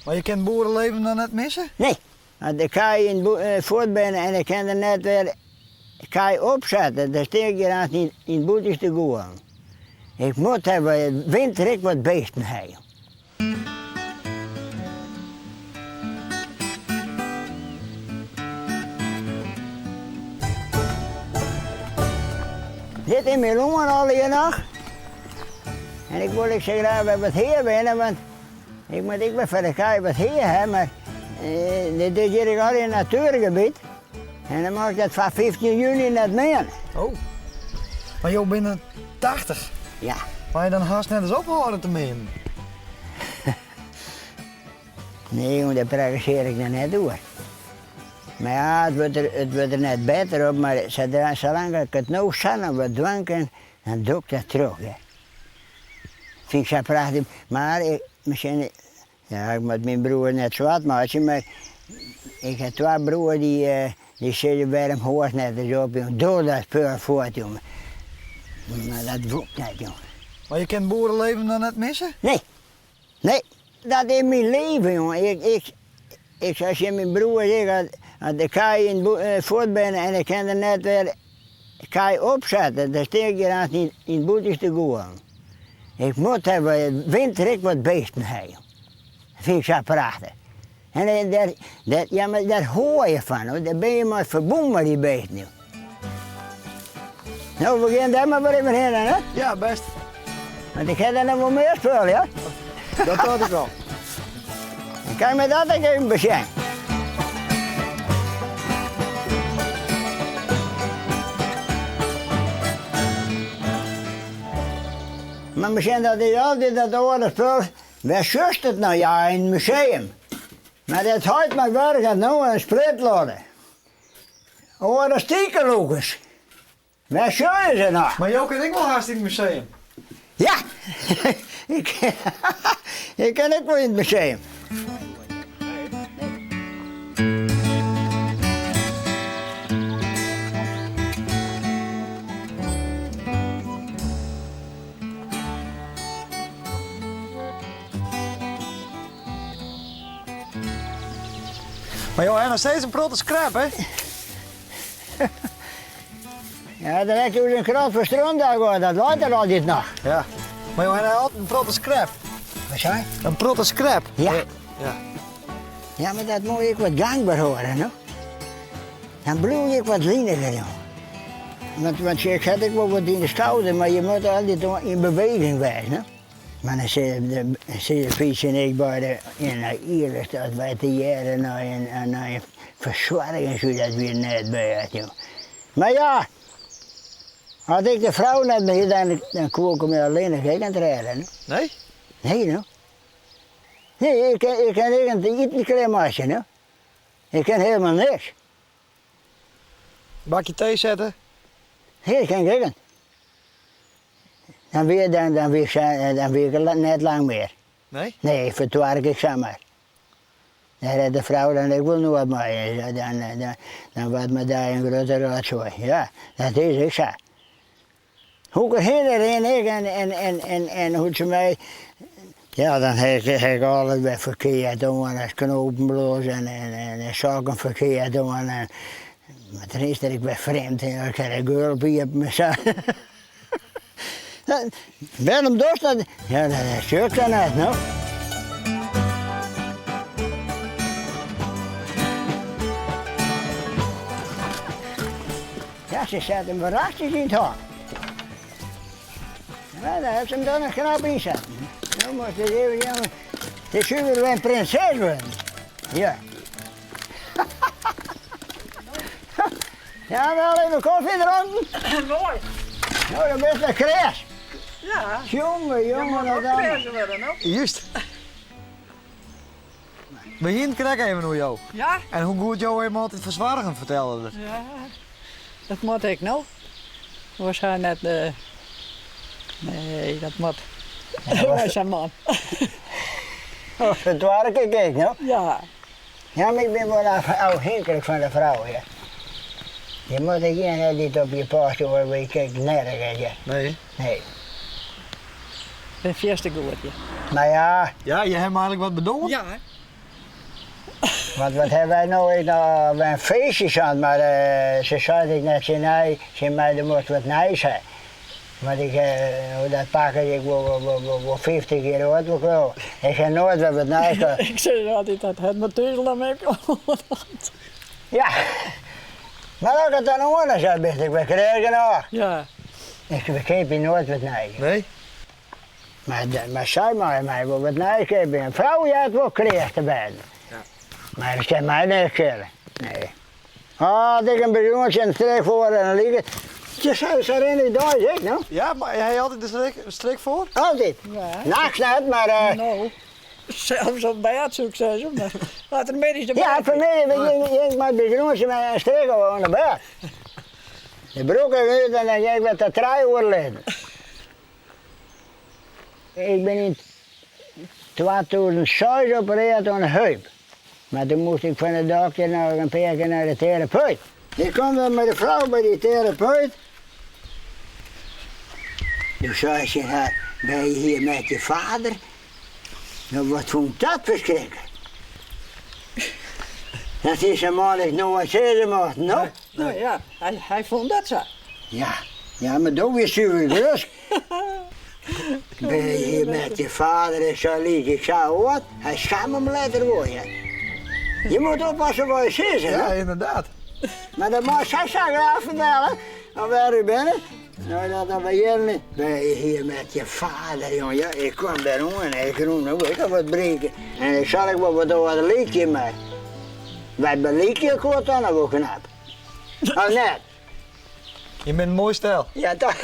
Maar je kent boerenleven dan net missen? Nee, want dan kan je in voort binnen en dan kan er net weer kan je opzetten. Dan steek je dat in het boet te gaan. Ik moet hebben winter ik wat beesten hebben. Dit in mijn longen al hier nog. En ik wil graag wat hier winnen, want ik moet ik ben verder kijken wat hier hebben, maar dit is hier al in het natuurgebied. En dan mag ik dat van 15 juni net meer. Oh. Maar joh, binnen 80. Ja. Maar je dan haast net eens ophouden te menen? Nee jongen, dat progresseer ik dan net door. Maar ja, het wordt er net beter op, maar zolang ik het nou samen wat dwanken, dan doe ik dat terug. Hè. Vind ik zo prachtig. Maar misschien, ja, ik moet mijn broer net zwart maken, maar ik heb twee broers die zitten bij hem hoort net eens op, jongen. Doe dat spul voort, jongen. Maar dat woekt niet, jongen. Maar je kent boerenleven dan net missen? Nee, nee, dat is mijn leven, jongen. Ik zoals je mijn broer zegt, dan kan je in het voort binnen en dan kan er net weer kan je opzetten. Dan steek je dat in het boet te gaan. Ik moet hebben winter ik wat beesten hebben. Dat vind ik zo prachtig. En ja, maar daar hoor je van, hoor. Daar ben je maar verbonden met die beesten. Joh. Nou, we gaan daar maar even heen, hè? Ja, best. Want ik heb er nog wel meer spul, ja? Dat had ik wel. Dan kan je me dat ook even bezien. Maar misschien dat is altijd dat oude spul. Waar zust het nou? Ja, in het museum. Maar dat houdt maar werk nou een spritladen. Oude stiekerloekers. Waar zullen ze nou? Maar jou kan ik wel haast in het museum. Ja, ik kan ook wel in het museum. Maar joh, hij nog steeds een protte scrap, hè? Ja, dan heb je een krat voor strand gehad, dat laat er altijd nog. Ja. Maar joh, hij had een protte scrap. Wat zei je? Een protte scrap. Ja. Ja. Ja, maar dat moet ik wat gangbaar horen, no? Dan bloei ik wat liniger, joh. Want ik zet ik wel wat in de schouder, maar je moet altijd in beweging wijzen, hè? Maar dan zie je Piet en ik bij de eerlijk dat bij te jaren naar een verzwaring zo dat weer net bij had, joh. Maar ja, had ik de vrouw net mee, dan kon ik me alleen nog aan het rijden. No? Nee? Nee, no? Nee, ik kan niet klein maatje, no? Ik kan helemaal niks. Bakje thee zetten? Nee, ik kan kijken. Dan weer ik net lang meer. Nee? Nee, vertwaar ik samen. Dan had de vrouw dan, ik wil nog wat mee. Dan wordt me daar een grote rotzooi. Ja, dat is ik zo. Hoe ik heen en hoe ze mij... Ja, dan heb ik alles weer verkeerd doen en knopenbloos en zaken verkeerd doen. Maar ten eerste dat ik weer vreemd en ik heb een girlpie op me zo. Waarom doe je dat? Ja, dat is stuk dan uit, no? Ja, ze zet een verrassing in het haar. Ja, daar heeft ze hem dan een knap in zetten. Nou, moest het even, ja, het is weer een prinses worden. Ja. Ja, wel even koffie dronken? Mooi. Nou, dan ben je een kres. Ja. Jongen, dat dan. Juist. Begin krijg even hoe jou. Ja? En hoe goed jou hem altijd verzwaren vertellen. Dus. Ja. Dat moet ik nou. We zijn net... Nee, dat moet. Wij zijn man. Het waren ik, no? Ja. Ja, maar ik ben wel afhankelijk van de vrouw, ja. Je moet er geen niet op je post horen, waar je kijkt nergens, ja. Nee. Nee. Een eerste goedje. Maar ja, Ja, je hebt eigenlijk wat bedoeld? Ja. Want wat hebben wij nou? Ik nou bij een feestje aan, maar ze zei ik net, ze mij er moet wat nijs zijn. Want ik, dat pakken, ik word 50 keer oud ook wel. Ik ga nooit wat nijs gehad. Ik zeg altijd dat het mijn teuzel aan mij komt. Ja, maar als het dan anders zou best, ik ben krijgen nog. Ja. Ik begreep je nooit wat nijs. Nee? Maar zij maar mij wel wat nijs geven. Een vrouw, ja, het wel kreeg erbij. Ja. Maar dat kan mij niet schelen. Nee. Ah, ik een bejongetje en een streek voor en liggen. Je zou ze erin niet daar, zeg, nou? Ja, maar hij had altijd de strik voor? Altijd. Ja. Nachts net, maar... Nou, zelfs op bij het succes, maar laat er medisch erbij. Ja, voor mij, ik maak bejongetje met een streek gewoon naar bed. De broek is uit en dan ga ik met de trui overleggen. Ik ben in 2006 geopereerd aan een heup. Maar toen moest ik van de dokter nog een paar keer naar de therapeut. Ik kwam dan met de vrouw bij die therapeut. Toen zei ze, ben je hier met je vader? Nou, wat vond dat verschrikkelijk? Dat is een man die nooit zeggen mocht, no? Nou ja, hij vond dat zo. Ja, maar dan weer zuur gerust. Ben je hier met je vader en zo lief, ik zei wat? Hij schaam hem later worden. Je moet oppassen wat je zegt, hè? Ja, inderdaad. Maar dat mag zij graag vertellen, dan waar u bent. Nou, dat ben je niet. Ben je hier met je vader, jongen? Ja, ik kwam daar om en ik roem, nou, ik ga wat breken. En ik zal ik wel wat over een leekje mee. Wij hebben een leekje gehoord dan, dat was knap. Oh, net. Je bent een mooi stijl. Ja, toch.